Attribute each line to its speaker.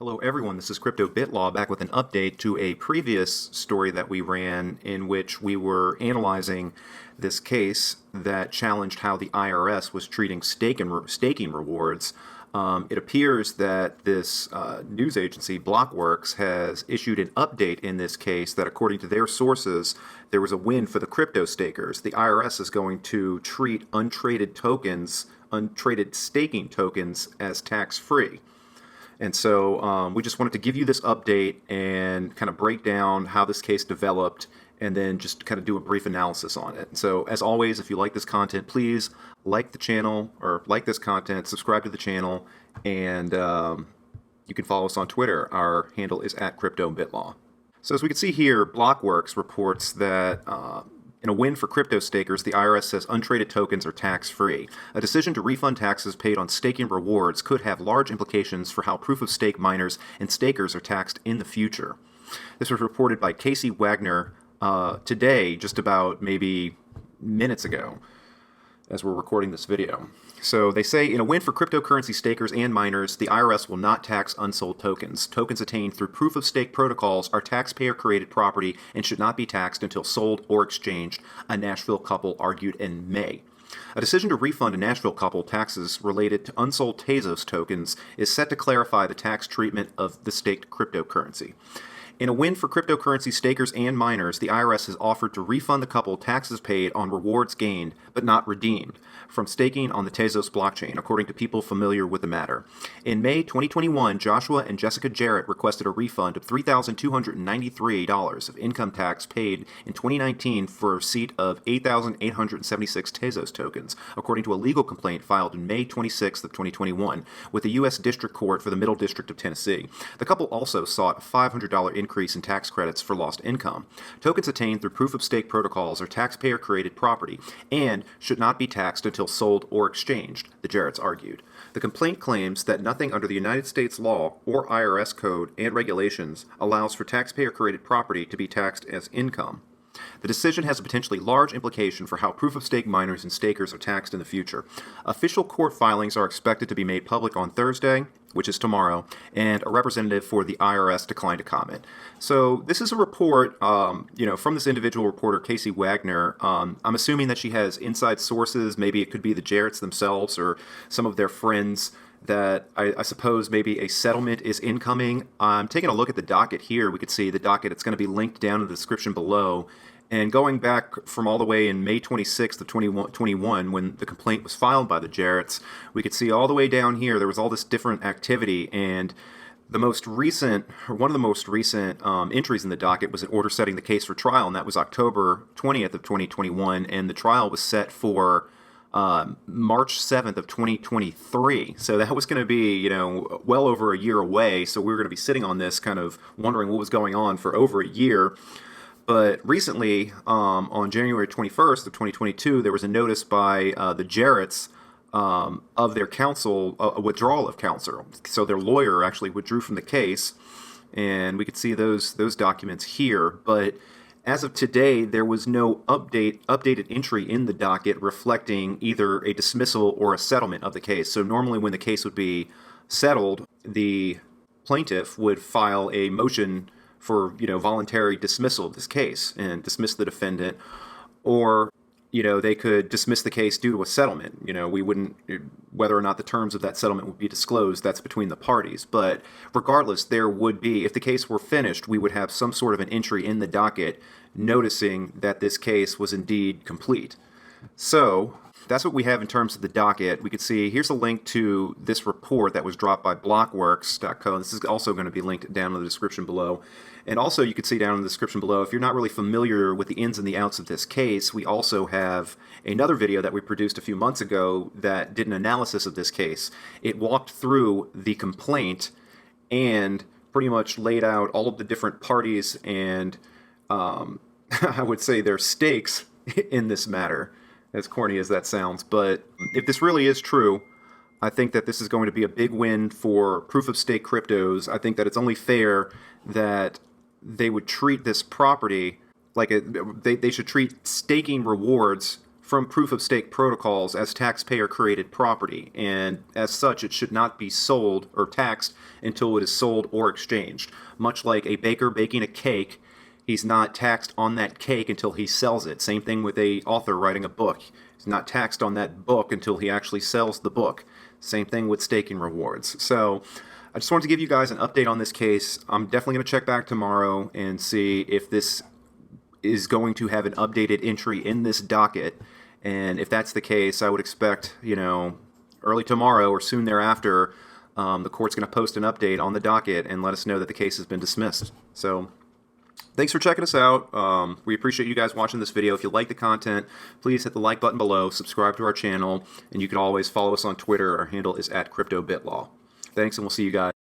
Speaker 1: Hello everyone, this is Crypto BitLaw back with an update to a previous story that we ran in which we were analyzing this case that challenged how the IRS was treating staking rewards. It appears that this news agency, Blockworks, has issued an update in this case that according to their sources, there was a win for the crypto stakers. The IRS is going to treat untraded staking tokens as tax-free. And so we just wanted to give you this update and kind of break down how this case developed and then just kind of do a brief analysis on it. So as always, if you like this content, please like the channel or like this content, subscribe to the channel, and you can follow us on Twitter. Our handle is @CryptoBitLaw. So as we can see here, Blockworks reports that in a win for crypto stakers, the IRS says untraded tokens are tax-free. A decision to refund taxes paid on staking rewards could have large implications for how proof-of-stake miners and stakers are taxed in the future. This was reported by Casey Wagner today, just about maybe minutes ago, as we're recording this video. So they say, in a win for cryptocurrency stakers and miners, the IRS will not tax unsold tokens. Tokens attained through proof-of-stake protocols are taxpayer-created property and should not be taxed until sold or exchanged, a Nashville couple argued in May. A decision to refund a Nashville couple taxes related to unsold Tezos tokens is set to clarify the tax treatment of the staked cryptocurrency. In a win for cryptocurrency stakers and miners, the IRS has offered to refund the couple taxes paid on rewards gained, but not redeemed, from staking on the Tezos blockchain, according to people familiar with the matter. In May 2021, Joshua and Jessica Jarrett requested a refund of $3,293 of income tax paid in 2019 for a receipt of 8,876 Tezos tokens, according to a legal complaint filed in May 26th of 2021 with the U.S. District Court for the Middle District of Tennessee. The couple also sought a $500 increase in tax credits for lost income. Tokens attained through proof-of-stake protocols are taxpayer-created property and should not be taxed until sold or exchanged, the Jarretts argued. The complaint claims that nothing under the United States law or IRS code and regulations allows for taxpayer-created property to be taxed as income. The decision has a potentially large implication for how proof-of-stake miners and stakers are taxed in the future. Official court filings are expected to be made public on Thursday, which is tomorrow, and a representative for the IRS declined to comment. So this is a report, from this individual reporter, Casey Wagner. I'm assuming that she has inside sources. Maybe it could be the Jarretts themselves or some of their friends that I suppose maybe a settlement is incoming. I'm taking a look at the docket here. We could see the docket. It's going to be linked down in the description below. And going back from all the way in May 26th of 2021, when the complaint was filed by the Jarretts, we could see all the way down here, there was all this different activity. And one of the most recent entries in the docket was an order setting the case for trial, and that was October 20th of 2021. And the trial was set for March 7th of 2023. So that was going to be, well over a year away. So we were going to be sitting on this kind of wondering what was going on for over a year. But recently, on January 21st of 2022, there was a notice by the Jarretts of their counsel, a withdrawal of counsel. So their lawyer actually withdrew from the case, and we could see those documents here. But as of today, there was no updated entry in the docket reflecting either a dismissal or a settlement of the case. So normally when the case would be settled, the plaintiff would file a motion for voluntary dismissal of this case and dismiss the defendant, or they could dismiss the case due to a settlement. We wouldn't, whether or not the terms of that settlement would be disclosed, that's between the parties. But regardless, there would be, if the case were finished, we would have some sort of an entry in the docket noticing that this case was indeed complete. So that's what we have in terms of the docket. We could see, here's a link to this report that was dropped by Blockworks.co. This is also going to be linked down in the description below. And also you could see down in the description below, if you're not really familiar with the ins and the outs of this case, we also have another video that we produced a few months ago that did an analysis of this case. It walked through the complaint and pretty much laid out all of the different parties and I would say their stakes in this matter, as corny as that sounds. But if this really is true, I think that this is going to be a big win for proof-of-stake cryptos. I think that it's only fair that they would treat this property like they should treat staking rewards from proof-of-stake protocols as taxpayer-created property, and as such, it should not be sold or taxed until it is sold or exchanged. Much like a baker baking a cake, he's not taxed on that cake until he sells it. Same thing with an author writing a book. He's not taxed on that book until he actually sells the book. Same thing with staking rewards. So I just wanted to give you guys an update on this case. I'm definitely going to check back tomorrow and see if this is going to have an updated entry in this docket. And if that's the case, I would expect, early tomorrow or soon thereafter, the court's going to post an update on the docket and let us know that the case has been dismissed. So thanks for checking us out. We appreciate you guys watching this video. If you like the content, please hit the like button below, subscribe to our channel, and you can always follow us on Twitter. Our handle is @CryptoBitLaw. Thanks, and we'll see you guys.